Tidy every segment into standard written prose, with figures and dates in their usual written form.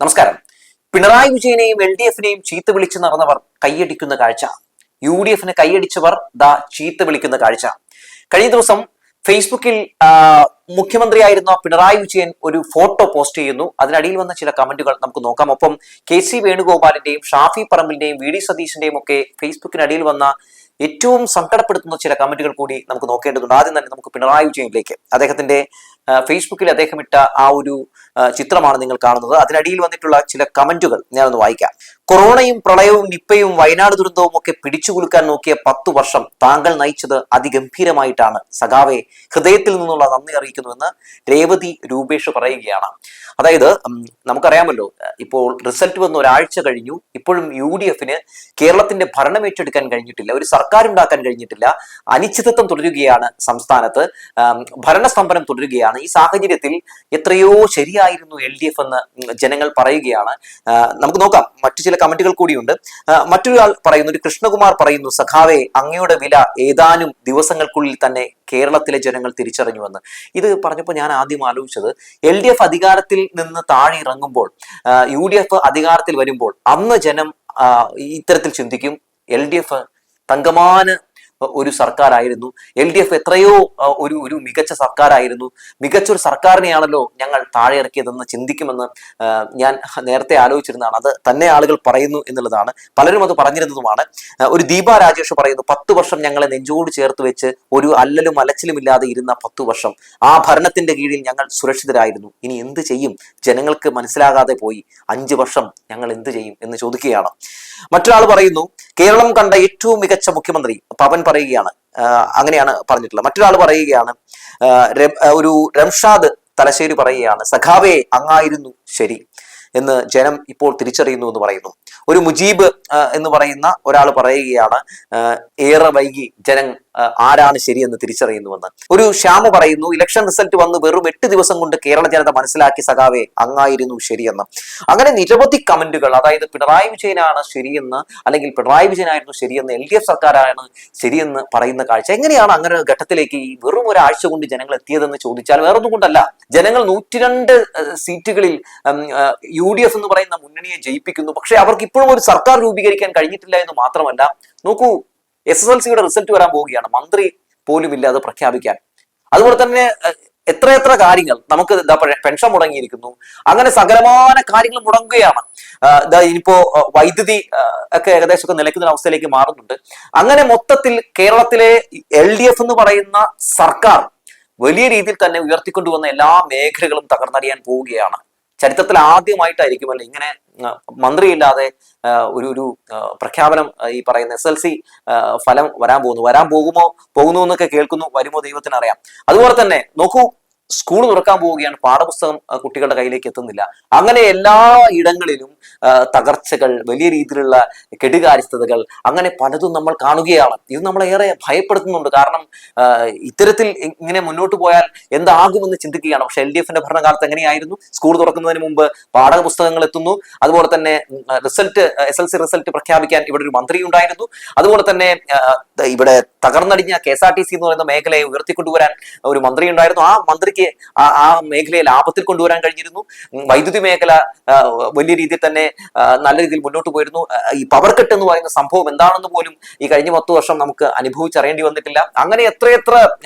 നമസ്കാരം. പിണറായി വിജയനെയും LDF-നെയും ചീത്ത വിളിച്ച് നടന്നവർ കൈയടിക്കുന്ന കാഴ്ച, UDF-ന് കൈയടിച്ചവർ ചീത്ത വിളിക്കുന്ന കാഴ്ച. കഴിഞ്ഞ ദിവസം ഫേസ്ബുക്കിൽ മുഖ്യമന്ത്രിയായിരുന്ന പിണറായി വിജയൻ ഒരു ഫോട്ടോ പോസ്റ്റ് ചെയ്യുന്നു. അതിനടിയിൽ വന്ന ചില കമന്റുകൾ നമുക്ക് നോക്കാം. ഒപ്പം KC വേണുഗോപാലിന്റെയും ഷാഫി പറമ്പിലിന്റെയും VD സതീശന്റെയും ഒക്കെ ഫേസ്ബുക്കിനടിയിൽ വന്ന ഏറ്റവും സങ്കടപ്പെടുത്തുന്ന ചില കമന്റുകൾ കൂടി നമുക്ക് നോക്കേണ്ടതുണ്ട്. ആദ്യം തന്നെ നമുക്ക് പിണറായി വിജയനിലേക്ക്, അദ്ദേഹത്തിന്റെ ഫേസ്ബുക്കിൽ അദ്ദേഹം ഇട്ട ആ ഒരു ചിത്രമാണ് നിങ്ങൾ കാണുന്നത്. അതിനടിയിൽ വന്നിട്ടുള്ള ചില കമന്റുകൾ ഞാനൊന്ന് വായിക്കാം. കൊറോണയും പ്രളയവും നിപ്പയും വയനാട് ദുരന്തവും ഒക്കെ പിടിച്ചുകുലുക്കാൻ നോക്കിയ 10 വർഷം താങ്കൾ നയിച്ചത് അതിഗംഭീരമായിട്ടാണ്. സഖാവെ, ഹൃദയത്തിൽ നിന്നുള്ള നന്ദി അറിയിക്കുന്നുവെന്ന് രേവതി രൂപേഷ് പറയുകയാണ്. അതായത് നമുക്കറിയാമല്ലോ, ഇപ്പോൾ റിസൾട്ട് വന്ന് ഒരാഴ്ച കഴിഞ്ഞു, ഇപ്പോഴും UDF-ന് കേരളത്തിന്റെ ഭരണം ഏറ്റെടുക്കാൻ കഴിഞ്ഞിട്ടില്ല, ഒരു സർക്കാർ ഉണ്ടാക്കാൻ കഴിഞ്ഞിട്ടില്ല. അനിശ്ചിതത്വം തുടരുകയാണ് സംസ്ഥാനത്ത്, ഭരണസ്തംഭനം തുടരുകയാണ്. ഈ സാഹചര്യത്തിൽ എത്രയോ ശരിയായിരുന്നു LDF എന്ന് ജനങ്ങൾ പറയുകയാണ്. നമുക്ക് നോക്കാം, മറ്റു ചില കമന്റുകൾ കൂടിയുണ്ട്. മറ്റൊരാൾ പറയുന്നു, ഒരു കൃഷ്ണകുമാർ പറയുന്നു, സഖാവെ, അങ്ങയുടെ വില ഏതാനും ദിവസങ്ങൾക്കുള്ളിൽ തന്നെ കേരളത്തിലെ ജനങ്ങൾ തിരിച്ചറിഞ്ഞുവെന്ന്. ഇത് പറഞ്ഞപ്പോൾ ഞാൻ ആദ്യം ആലോചിച്ചത്, LDF അധികാരത്തിൽ നിന്ന് താഴെ ഇറങ്ങുമ്പോൾ, UDF അധികാരത്തിൽ വരുമ്പോൾ അന്ന് ജനം ഇത്തരത്തിൽ ചിന്തിക്കും, LDF തങ്കമാന ഒരു സർക്കാരായിരുന്നു, LDF എത്രയോ ഒരു മികച്ച സർക്കാരായിരുന്നു, മികച്ചൊരു സർക്കാരിനെയാണല്ലോ ഞങ്ങൾ താഴെ ഇറക്കിയതെന്ന് ചിന്തിക്കുമെന്ന് ഞാൻ നേരത്തെ ആലോചിച്ചിരുന്നതാണ്. അത് തന്നെ ആളുകൾ പറയുന്നു എന്നുള്ളതാണ്, പലരും അത് പറഞ്ഞിരുന്നതുമാണ്. ഒരു ദീപ രാജേഷ് പറയുന്നു, 10 വർഷം ഞങ്ങളെ നെഞ്ചോട് ചേർത്ത് വെച്ച് ഒരു അല്ലലും അലച്ചിലും ഇല്ലാതെ ഇരുന്ന 10 വർഷം, ആ ഭരണത്തിന്റെ കീഴിൽ ഞങ്ങൾ സുരക്ഷിതരായിരുന്നു. ഇനി എന്ത് ചെയ്യും? ജനങ്ങൾക്ക് മനസ്സിലാകാതെ പോയി. 5 വർഷം ഞങ്ങൾ എന്ത് ചെയ്യും എന്ന് ചോദിക്കുകയാണ്. മറ്റൊരാൾ പറയുന്നു, കേരളം കണ്ട ഏറ്റവും മികച്ച മുഖ്യമന്ത്രി പവൻ പറയുകയാണ്, അങ്ങനെയാണ് പറഞ്ഞിട്ടുള്ളത്. മറ്റൊരാൾ പറയുകയാണ്, ഒരു റംഷാദ് തലശ്ശേരി പറയുകയാണ്, സഖാവേ, അങ്ങായിരുന്നു ശരി എന്ന് ജനം ഇപ്പോൾ തിരിച്ചറിയുന്നു എന്ന് പറയുന്നു. ഒരു മുജീബ് എന്ന് പറയുന്ന ഒരാൾ പറയുകയാണ്, ഏറെ വൈകി ജനം ആരാണ് ശരിയെന്ന് തിരിച്ചറിയുന്നുവെന്ന്. ഒരു ശ്യാമ പറയുന്നു, ഇലക്ഷൻ റിസൾട്ട് വന്ന് വെറും 8 ദിവസം കൊണ്ട് കേരള ജനത മനസ്സിലാക്കി, സഖാവേ, അങ്ങായിരുന്നു ശരിയെന്ന്. അങ്ങനെ നിരവധി കമന്റുകൾ, അതായത് പിണറായി വിജയനാണ് ശരിയെന്ന്, അല്ലെങ്കിൽ പിണറായി വിജയനായിരുന്നു ശരിയെന്ന്, LDF സർക്കാരാണ് ശരിയെന്ന് പറയുന്ന കാഴ്ച. എങ്ങനെയാണ് അങ്ങനെ ഘട്ടത്തിലേക്ക് ഈ വെറും ഒരാഴ്ച കൊണ്ട് ജനങ്ങൾ എത്തിയതെന്ന് ചോദിച്ചാൽ വേറൊന്നും കൊണ്ടല്ല, ജനങ്ങൾ 102 സീറ്റുകളിൽ UDF എന്ന് പറയുന്ന മുന്നണിയെ ജയിപ്പിക്കുന്നു. പക്ഷെ അവർക്ക് ഇപ്പോഴും ഒരു സർക്കാർ രൂപീകരിക്കാൻ കഴിഞ്ഞിട്ടില്ല എന്ന് മാത്രമല്ല, നോക്കൂ, SSLC-യുടെ റിസൾട്ട് വരാൻ പോവുകയാണ്, മന്ത്രി പോലും ഇല്ല അത് പ്രഖ്യാപിക്കാൻ. അതുപോലെ തന്നെ എത്രയെത്ര കാര്യങ്ങൾ, നമുക്ക് പെൻഷൻ മുടങ്ങിയിരിക്കുന്നു, അങ്ങനെ സകലമാന കാര്യങ്ങൾ മുടങ്ങുകയാണ്. ഇനിയിപ്പോ വൈദ്യുതി ഒക്കെ ഏകദേശമൊക്കെ നിലയ്ക്കുന്ന അവസ്ഥയിലേക്ക് മാറുന്നുണ്ട്. അങ്ങനെ മൊത്തത്തിൽ കേരളത്തിലെ LDF എന്ന് പറയുന്ന സർക്കാർ വലിയ രീതിയിൽ തന്നെ ഉയർത്തിക്കൊണ്ടുവന്ന എല്ലാ മേഖലകളും തകർന്നടിയാൻ പോവുകയാണ്. ചരിത്രത്തിൽ ആദ്യമായിട്ടായിരിക്കുമല്ലോ ഇങ്ങനെ മന്ത്രിയില്ലാതെ ഒരു പ്രഖ്യാപനം, ഈ പറയുന്ന SSLC ഫലം പോകുന്നു എന്നൊക്കെ കേൾക്കുന്നു. വരുമോ ദൈവത്തിനറിയാം. അതുപോലെ തന്നെ നോക്കൂ, സ്കൂൾ തുറക്കാൻ പോവുകയാണ്, പാഠപുസ്തകം കുട്ടികളുടെ കയ്യിലേക്ക് എത്തുന്നില്ല. അങ്ങനെ എല്ലാ ഇടങ്ങളിലും തകർച്ചകൾ, വലിയ രീതിയിലുള്ള കെടുകാര്യസ്ഥതകൾ, അങ്ങനെ പലതും നമ്മൾ കാണുകയാണ്. ഇത് നമ്മളെ ഏറെ ഭയപ്പെടുത്തുന്നുണ്ട്. കാരണം ഇത്തരത്തിൽ ഇങ്ങനെ മുന്നോട്ട് പോയാൽ എന്താകുമെന്ന് ചിന്തിക്കുകയാണ്. പക്ഷെ LDF-ന്റെ ഭരണകാലത്ത് എങ്ങനെയായിരുന്നു? സ്കൂൾ തുറക്കുന്നതിന് മുമ്പ് പാഠപുസ്തകങ്ങൾ എത്തുന്നു. അതുപോലെ തന്നെ SSLC റിസൾട്ട് പ്രഖ്യാപിക്കാൻ ഇവിടെ ഒരു മന്ത്രി ഉണ്ടായിരുന്നു. അതുപോലെ തന്നെ ഇവിടെ തകർന്നടിഞ്ഞ KSRTC എന്ന് പറയുന്ന മേഖലയെ ഉയർത്തിക്കൊണ്ടുവരാൻ ഒരു മന്ത്രി ഉണ്ടായിരുന്നു. ആ മന്ത്രിക്ക് ആ മേഖലയെ ലാഭത്തിൽ കൊണ്ടുവരാൻ കഴിഞ്ഞിരുന്നു. വൈദ്യുതി മേഖല വലിയ രീതിയിൽ തന്നെ നല്ല രീതിയിൽ മുന്നോട്ട് പോയിരുന്നു. ഈ പവർ കട്ട് എന്ന് പറയുന്ന സംഭവം എന്താണെന്ന് പോലും ഈ കഴിഞ്ഞ 10 വർഷം നമുക്ക് അനുഭവിച്ചറിയേണ്ടി വന്നിട്ടില്ല. അങ്ങനെ എത്രയെത്ര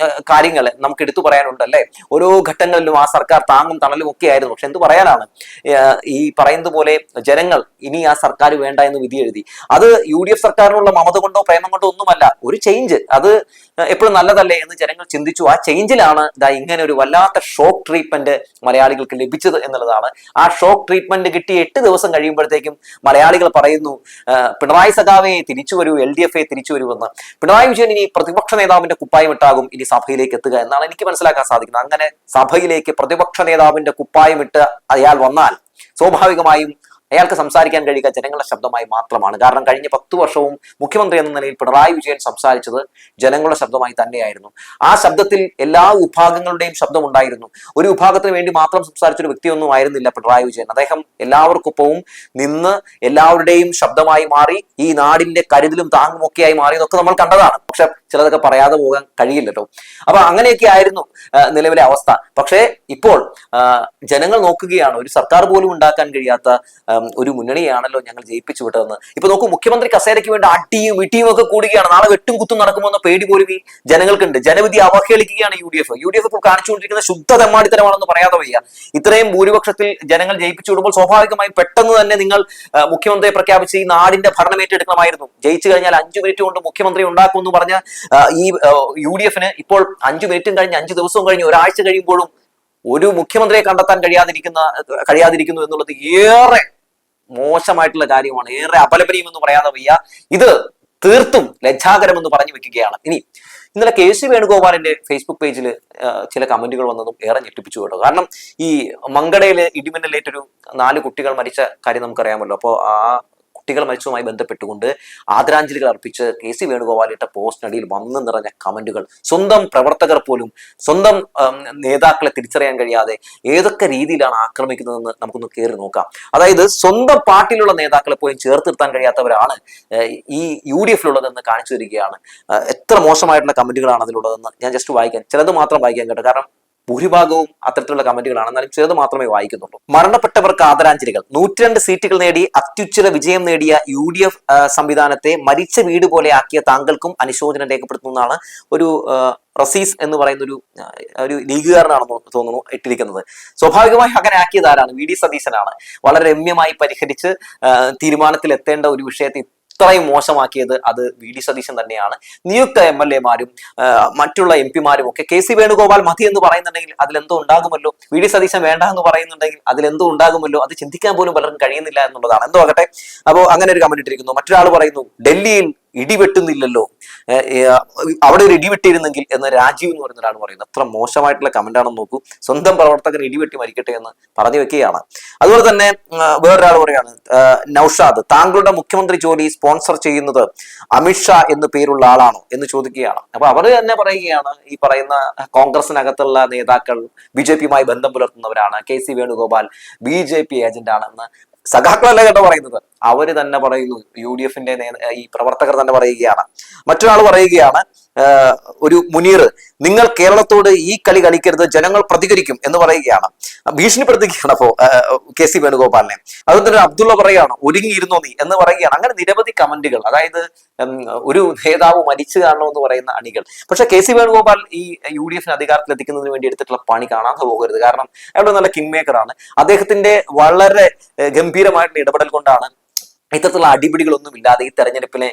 കാര്യങ്ങൾ നമുക്ക് എടുത്തു പറയാനുണ്ട് അല്ലെ. ഓരോ ഘട്ടങ്ങളിലും ആ സർക്കാർ താങ്ങും തണലും ഒക്കെ ആയിരുന്നു. പക്ഷെ എന്ത് പറയാനാണ്, ഈ പറയുന്നത് പോലെ ജനങ്ങൾ ഇനി ആ സർക്കാർ വേണ്ട എന്ന് വിധി എഴുതി. അത് UDF സർക്കാരിനുള്ള മമത കൊണ്ടോ പ്രേമം കൊണ്ടോ ഒന്നുമല്ല, ഒരു ചേഞ്ച്, അത് എപ്പോഴും നല്ലതല്ലേ എന്ന് ജനങ്ങൾ ചിന്തിച്ചു. ആ ചേഞ്ചിലാണ് ഇങ്ങനെ ഒരു വല്ലാത്ത ഷോക്ക് ട്രീറ്റ്മെന്റ് മലയാളികൾക്ക് ലഭിച്ചത് എന്നുള്ളതാണ്. ആ ഷോക്ക് ട്രീറ്റ്മെന്റ് കിട്ടി 8 ദിവസം കഴിയുമ്പോഴത്തേക്കും മലയാളികൾ പറയുന്നു, പിണറായി സഖാവെ തിരിച്ചു വരൂ, LDF തിരിച്ചു വരുമെന്ന്. പിണറായി വിജയൻ ഇനി പ്രതിപക്ഷ നേതാവിന്റെ കുപ്പായം ഇട്ടാകും ഇനി സഭയിലേക്ക് എത്തുക എന്നാണ് എനിക്ക് മനസ്സിലാക്കാൻ സാധിക്കുന്നത്. അങ്ങനെ സഭയിലേക്ക് പ്രതിപക്ഷ നേതാവിന്റെ കുപ്പായം ഇട്ട് അയാൾ വന്നാൽ സ്വാഭാവികമായും അയാൾക്ക് സംസാരിക്കാൻ കഴിയുക ജനങ്ങളുടെ ശബ്ദമായി മാത്രമാണ്. കാരണം കഴിഞ്ഞ 10 വർഷവും മുഖ്യമന്ത്രി എന്ന നിലയിൽ പിണറായി വിജയൻ സംസാരിച്ചത് ജനങ്ങളുടെ ശബ്ദമായി തന്നെയായിരുന്നു. ആ ശബ്ദത്തിൽ എല്ലാ വിഭാഗങ്ങളുടെയും ശബ്ദം ഉണ്ടായിരുന്നു. ഒരു വിഭാഗത്തിന് വേണ്ടി മാത്രം സംസാരിച്ച ഒരു വ്യക്തിയൊന്നും ആയിരുന്നില്ല പിണറായി വിജയൻ. അദ്ദേഹം എല്ലാവർക്കൊപ്പവും നിന്ന് എല്ലാവരുടെയും ശബ്ദമായി മാറി, ഈ നാടിന്റെ കരുതലും താങ്ങും ഒക്കെയായി മാറിയതൊക്കെ നമ്മൾ കണ്ടതാണ്. പക്ഷെ ചിലതൊക്കെ പറയാതെ പോകാൻ കഴിയില്ലല്ലോ. അപ്പൊ അങ്ങനെയൊക്കെ ആയിരുന്നു നിലവിലെ അവസ്ഥ. പക്ഷേ ഇപ്പോൾ ജനങ്ങൾ നോക്കുകയാണ്, ഒരു സർക്കാർ പോലും ഉണ്ടാക്കാൻ കഴിയാത്ത ഒരു മുന്നണിയാണല്ലോ ഞങ്ങൾ ജയിപ്പിച്ചു വിട്ടതെന്ന്. ഇപ്പൊ നോക്കൂ, മുഖ്യമന്ത്രി കസേരയ്ക്ക് വേണ്ടി അടിയും ഇടിയും ഒക്കെ കൂടുകയാണ്. നാളെ വെട്ടും കുത്തും നടക്കുമെന്ന പേടി പോലും ഈ ജനങ്ങൾക്കുണ്ട്. ജനവിധി അവഹേളിക്കുകയാണ് യു ഡി എഫ് ഇപ്പോൾ കാണിച്ചുകൊണ്ടിരിക്കുന്ന ശുദ്ധ തെമ്മാടിത്തരമാണെന്ന് പറയാതെ വയ്യ. ഇത്രയും ഭൂരിപക്ഷത്തിൽ ജനങ്ങൾ ജയിപ്പിച്ചു വിടുമ്പോൾ സ്വാഭാവികമായും പെട്ടെന്ന് തന്നെ നിങ്ങൾ മുഖ്യമന്ത്രിയെ പ്രഖ്യാപിച്ച് ഈ നാടിന്റെ ഭരണം ഏറ്റെടുക്കണമായിരുന്നു. ജയിച്ചു കഴിഞ്ഞാൽ 5 മിനിറ്റ് കൊണ്ട് മുഖ്യമന്ത്രി ഉണ്ടാക്കുമെന്ന് പറഞ്ഞ ഈ യു ഡി എഫിന് ഇപ്പോൾ 5 മിനിറ്റും കഴിഞ്ഞ് 5 ദിവസവും കഴിഞ്ഞ് ഒരാഴ്ച കഴിയുമ്പോഴും ഒരു മുഖ്യമന്ത്രിയെ കണ്ടെത്താൻ കഴിയാതിരിക്കുന്നു എന്നുള്ളത് ഏറെ മോശമായിട്ടുള്ള കാര്യമാണ്. ഏറെ അപലപനീയം എന്ന് പറയാതെ വയ്യ. ഇത് തീർത്തും ലജ്ജാകരം എന്ന് പറഞ്ഞു വെക്കുകയാണ്. ഇനി ഇന്നലെ കെ സി വേണുഗോപാലിന്റെ ഫേസ്ബുക്ക് പേജിൽ ചില കമന്റുകൾ വന്നതും ഏറെ ഞെട്ടിപ്പിച്ചു കേട്ടോ. കാരണം ഈ മങ്കടയില് ഇടിമിന്നലേറ്റൊരു 4 കുട്ടികൾ മരിച്ച കാര്യം നമുക്കറിയാമല്ലോ. അപ്പോൾ ആ കുട്ടികൾ മരിച്ചതുമായി ബന്ധപ്പെട്ടുകൊണ്ട് ആദരാഞ്ജലികൾ അർപ്പിച്ച് കെ സി വേണുഗോപാൽ ഇട്ട പോസ്റ്റിനടിയിൽ വന്നു നിറഞ്ഞ കമന്റുകൾ. സ്വന്തം പ്രവർത്തകർ പോലും സ്വന്തം നേതാക്കളെ തിരിച്ചറിയാൻ കഴിയാതെ ഏതൊക്കെ രീതിയിലാണ് ആക്രമിക്കുന്നതെന്ന് നമുക്കൊന്ന് കയറി നോക്കാം. അതായത് സ്വന്തം പാർട്ടിയിലുള്ള നേതാക്കളെ പോലും ചേർത്ത് നിർത്താൻ കഴിയാത്തവരാണ് ഈ യു ഡി എഫിലുള്ളതെന്ന് കാണിച്ചു തരികയാണ്. എത്ര മോശമായിട്ടുള്ള കമന്റുകളാണ് അതിലുള്ളതെന്ന് ഞാൻ ജസ്റ്റ് വായിക്കാൻ, ചിലത് മാത്രം വായിക്കാൻ കേട്ടോ. കാരണം ഭൂരിഭാഗവും അത്തരത്തിലുള്ള കമന്റുകളാണ്, എന്നാലും ചിലത് മാത്രമേ വായിക്കുന്നുള്ളൂ. മരണപ്പെട്ടവർക്ക് ആദരാഞ്ജലികൾ. 102 സീറ്റുകൾ നേടി അത്യുജ്വല വിജയം നേടിയ യു ഡി എഫ് സംവിധാനത്തെ മരിച്ച വീട് പോലെ ആക്കിയ താങ്കൾക്കും അനുശോചനം രേഖപ്പെടുത്തുന്നതാണ് ഒരു റസീസ് എന്ന് പറയുന്ന ഒരു ലീഗുകാരനാണെന്ന് തോന്നുന്നു ഇട്ടിരിക്കുന്നത്. സ്വാഭാവികമായി അങ്ങനെ ആക്കിയത് ആരാണ്? വി ഡി സതീശനാണ്. വളരെ രമ്യമായി പരിഹരിച്ച് തീരുമാനത്തിൽ എത്തേണ്ട ഒരു വിഷയത്തെ ഇത്രയും മോശമാക്കിയത് അത് വി ഡി സതീശൻ തന്നെയാണ്. നിയുക്ത MLA മാരും മറ്റുള്ള MP മാരും ഒക്കെ കെ സി വേണുഗോപാൽ മതി എന്ന് പറയുന്നുണ്ടെങ്കിൽ അതിലെന്തോ ഉണ്ടാകുമല്ലോ, വി ഡി സതീശൻ വേണ്ട എന്ന് പറയുന്നുണ്ടെങ്കിൽ അതിലെന്തോ ഉണ്ടാകുമല്ലോ, അത് ചിന്തിക്കാൻ പോലും പലർക്കും കഴിയുന്നില്ല എന്നുള്ളതാണ്. എന്തോ ആകട്ടെ. അപ്പോൾ അങ്ങനെ ഒരു കമന്റ് ഇട്ടിരിക്കുന്നു. മറ്റൊരാൾ പറയുന്നു, ഡൽഹിയിൽ ഇടിവെട്ടുന്നില്ലല്ലോ, അവിടെ ഒരു ഇടിവെട്ടിയിരുന്നെങ്കിൽ എന്ന് രാജീവ് എന്ന് പറയുന്ന ഒരാൾ പറയുന്നത്. അത്ര മോശമായിട്ടുള്ള കമന്റ് ആണെന്ന് നോക്കൂ. സ്വന്തം പ്രവർത്തകർ ഇടിവെട്ടി മരിക്കട്ടെ എന്ന് പറഞ്ഞു വെക്കുകയാണ്. അതുപോലെ തന്നെ വേറൊരാൾ പറയാണ്, നൌഷാദ്, താങ്കളുടെ മുഖ്യമന്ത്രി ജോലി സ്പോൺസർ ചെയ്യുന്നത് അമിത്ഷാ എന്ന് പേരുള്ള ആളാണോ എന്ന് ചോദിക്കുകയാണ്. അപ്പൊ അവർ തന്നെ പറയുകയാണ്, ഈ പറയുന്ന കോൺഗ്രസിനകത്തുള്ള നേതാക്കൾ BJP-യുമായി ബന്ധം പുലർത്തുന്നവരാണ്, K C Venugopal BJP agent ആണെന്ന്. സഖാക്കളല്ല കേട്ടോ പറയുന്നത്, അവര് തന്നെ പറയുന്നു. യു ഡി എഫിന്റെ ഈ പ്രവർത്തകർ തന്നെ പറയുകയാണ്. മറ്റൊരാൾ പറയുകയാണ്, ഒരു മുനീർ, നിങ്ങൾ കേരളത്തോട് ഈ കളി കളിക്കരുത്, ജനങ്ങൾ പ്രതികരിക്കും എന്ന് പറയുകയാണ്, ഭീഷണിപ്പെടുത്തുകയാണ് അപ്പോ കെ സി വേണുഗോപാലിനെ. അതുകൊണ്ട് തന്നെ അബ്ദുള്ള പറയുകയാണ്, ഒരുങ്ങിയിരുന്നോ നീ എന്ന് പറയുകയാണ്. അങ്ങനെ നിരവധി കമന്റുകൾ. അതായത് ഒരു നേതാവ് മരിച്ചു കാണണമെന്ന് പറയുന്ന അണികൾ. പക്ഷെ കെ സി വേണുഗോപാൽ ഈ യു ഡി എഫിന് അധികാരത്തിൽ എത്തിക്കുന്നതിന് വേണ്ടി എടുത്തിട്ടുള്ള പണി കാണാതെ പോകരുത്. കാരണം അയാൾ നല്ല കിങ് മേക്കറാണ്. അദ്ദേഹത്തിന്റെ വളരെ ഗംഭീരമായിട്ടുള്ള ഇടപെടൽ കൊണ്ടാണ് ഇത്തരത്തിലുള്ള അടിപിടികളൊന്നും ഇല്ലാതെ ഈ തെരഞ്ഞെടുപ്പിനെ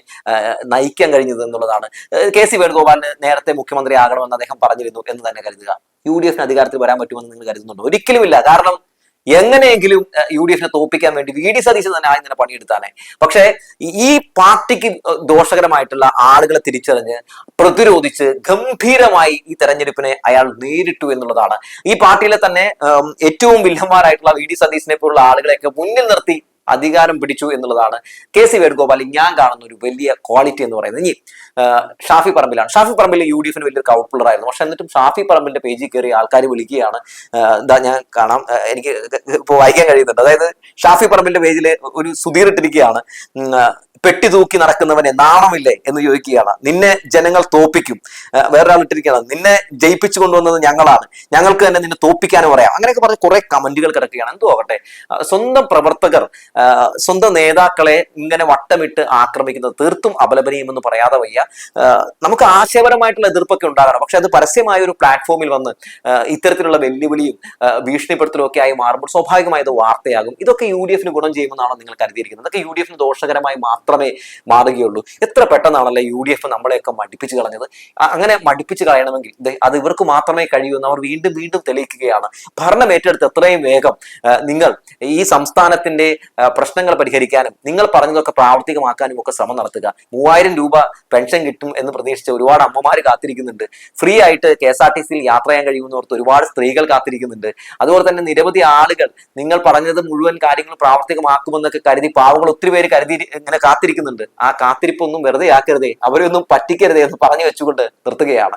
നയിക്കാൻ കഴിഞ്ഞത് എന്നുള്ളതാണ്. കെ സി വേണുഗോപാലിന് നേരത്തെ മുഖ്യമന്ത്രി ആകണമെന്ന് അദ്ദേഹം പറഞ്ഞിരുന്നു എന്ന് തന്നെ കരുതുക. യു ഡി എഫിന് അധികാരത്തിൽ വരാൻ പറ്റുമെന്ന് നിങ്ങൾ കരുതുന്നുണ്ടോ? ഒരിക്കലുമില്ല. കാരണം എങ്ങനെയെങ്കിലും യു ഡി എഫിനെ തോൽപ്പിക്കാൻ വേണ്ടി വി ഡി സതീശൻ തന്നെ ആദ്യം തന്നെ പണിയെടുത്താനേ. പക്ഷേ ഈ പാർട്ടിക്ക് ദോഷകരമായിട്ടുള്ള ആളുകളെ തിരിച്ചറിഞ്ഞ് പ്രതിരോധിച്ച് ഗംഭീരമായി ഈ തെരഞ്ഞെടുപ്പിനെ അയാൾ നേരിട്ടു എന്നുള്ളതാണ്. ഈ പാർട്ടിയിലെ തന്നെ ഏറ്റവും വില്ലന്മാരായിട്ടുള്ള വി ഡി സതീശനെ പോലുള്ള ആളുകളെയൊക്കെ മുന്നിൽ നിർത്തി അധികാരം പിടിച്ചു എന്നുള്ളതാണ് കെ സി വേണുഗോപാൽ ഞാൻ കാണുന്ന ഒരു വലിയ ക്വാളിറ്റി എന്ന് പറയുന്നത്. ഇനി ഷാഫി പറമ്പിലാണ്. ഷാഫി പറമ്പിൽ യു ഡി എഫിന് വലിയൊരു കൗൺസിലർ ആയിരുന്നു. പക്ഷെ എന്നിട്ടും ഷാഫി പറമ്പിന്റെ പേജിൽ കയറി ആൾക്കാർ വിളിക്കുകയാണ്. എന്താ ഞാൻ കാണാം, എനിക്ക് ഇപ്പോൾ വായിക്കാൻ കഴിയുന്നുണ്ട്. അതായത് ഷാഫി പറമ്പിന്റെ പേജിൽ ഒരു സുധീർ ഇട്ടിരിക്കുകയാണ്, പെട്ടി തൂക്കി നടക്കുന്നവനെ നാണമില്ലേ എന്ന് ചോദിക്കുകയാണ്. നിന്നെ ജനങ്ങൾ തോപ്പിക്കും. വേറൊരാൾ ഇട്ടിരിക്കുകയാണ്, നിന്നെ ജയിപ്പിച്ചു കൊണ്ടുവന്നത് ഞങ്ങളാണ്, ഞങ്ങൾക്ക് തന്നെ നിന്നെ തോപ്പിക്കാനും പറയാം. അങ്ങനെയൊക്കെ പറഞ്ഞ് കുറെ കമന്റുകൾ കിടക്കുകയാണ്. എന്തോ ആകട്ടെ, സ്വന്തം പ്രവർത്തകർ സ്വന്തം നേതാക്കളെ ഇങ്ങനെ വട്ടമിട്ട് ആക്രമിക്കുന്നത് തീർത്തും അപലപനീയമെന്ന് പറയാതെ വയ്യ. നമുക്ക് ആശയപരമായിട്ടുള്ള എതിർപ്പൊക്കെ ഉണ്ടാകണം. പക്ഷെ അത് പരസ്യമായ ഒരു പ്ലാറ്റ്ഫോമിൽ വന്ന് ഇത്തരത്തിലുള്ള വെല്ലുവിളിയും ഭീഷണിപ്പെടുത്തലും ഒക്കെ ആയി മാറുമ്പോൾ സ്വാഭാവികമായി അത് വാർത്തയാകും. ഇതൊക്കെ യു ഡി എഫിന് ഗുണം ചെയ്യുമെന്നാണോ നിങ്ങൾ കരുതിയിരിക്കുന്നത്? ഇതൊക്കെ യു ഡി എഫിന് ദോഷകരമായി മാത്രമേ മാറുകയുള്ളൂ. എത്ര പെട്ടെന്നാണല്ലേ യു ഡി എഫ് നമ്മളെയൊക്കെ മടിപ്പിച്ച് കളഞ്ഞത്. അങ്ങനെ മടിപ്പിച്ച് കളയണമെങ്കിൽ അത് ഇവർക്ക് മാത്രമേ കഴിയൂ എന്ന് അവർ വീണ്ടും വീണ്ടും തെളിയിക്കുകയാണ്. ഭരണം ഏറ്റെടുത്ത് എത്രയും വേഗം നിങ്ങൾ ഈ സംസ്ഥാനത്തിന്റെ പ്രശ്നങ്ങൾ പരിഹരിക്കാനും നിങ്ങൾ പറഞ്ഞതൊക്കെ പ്രാവർത്തികമാക്കാനും ഒക്കെ ശ്രമം നടത്തുക. 3000 രൂപ പെൻഷൻ കിട്ടും എന്ന് പ്രതീക്ഷിച്ച ഒരുപാട് അമ്മമാർ കാത്തിരിക്കുന്നുണ്ട്. ഫ്രീ ആയിട്ട് KSRTC യാത്ര ചെയ്യാൻ കഴിയുമെന്നോർത്ത് ഒരുപാട് സ്ത്രീകൾ കാത്തിരിക്കുന്നുണ്ട്. അതുപോലെ തന്നെ നിരവധി ആളുകൾ നിങ്ങൾ പറഞ്ഞത് മുഴുവൻ കാര്യങ്ങൾ പ്രാവർത്തികമാക്കുമെന്നൊക്കെ കരുതി പാവങ്ങൾ ഒത്തിരി പേര് കരുതി ഇങ്ങനെ കാത്തിരിക്കുന്നുണ്ട്. ആ കാത്തിരിപ്പൊന്നും വെറുതെ ആക്കരുതേ, അവരൊന്നും പറ്റിക്കരുതേ എന്ന് പറഞ്ഞു വെച്ചുകൊണ്ട് നിർത്തുകയാണ്.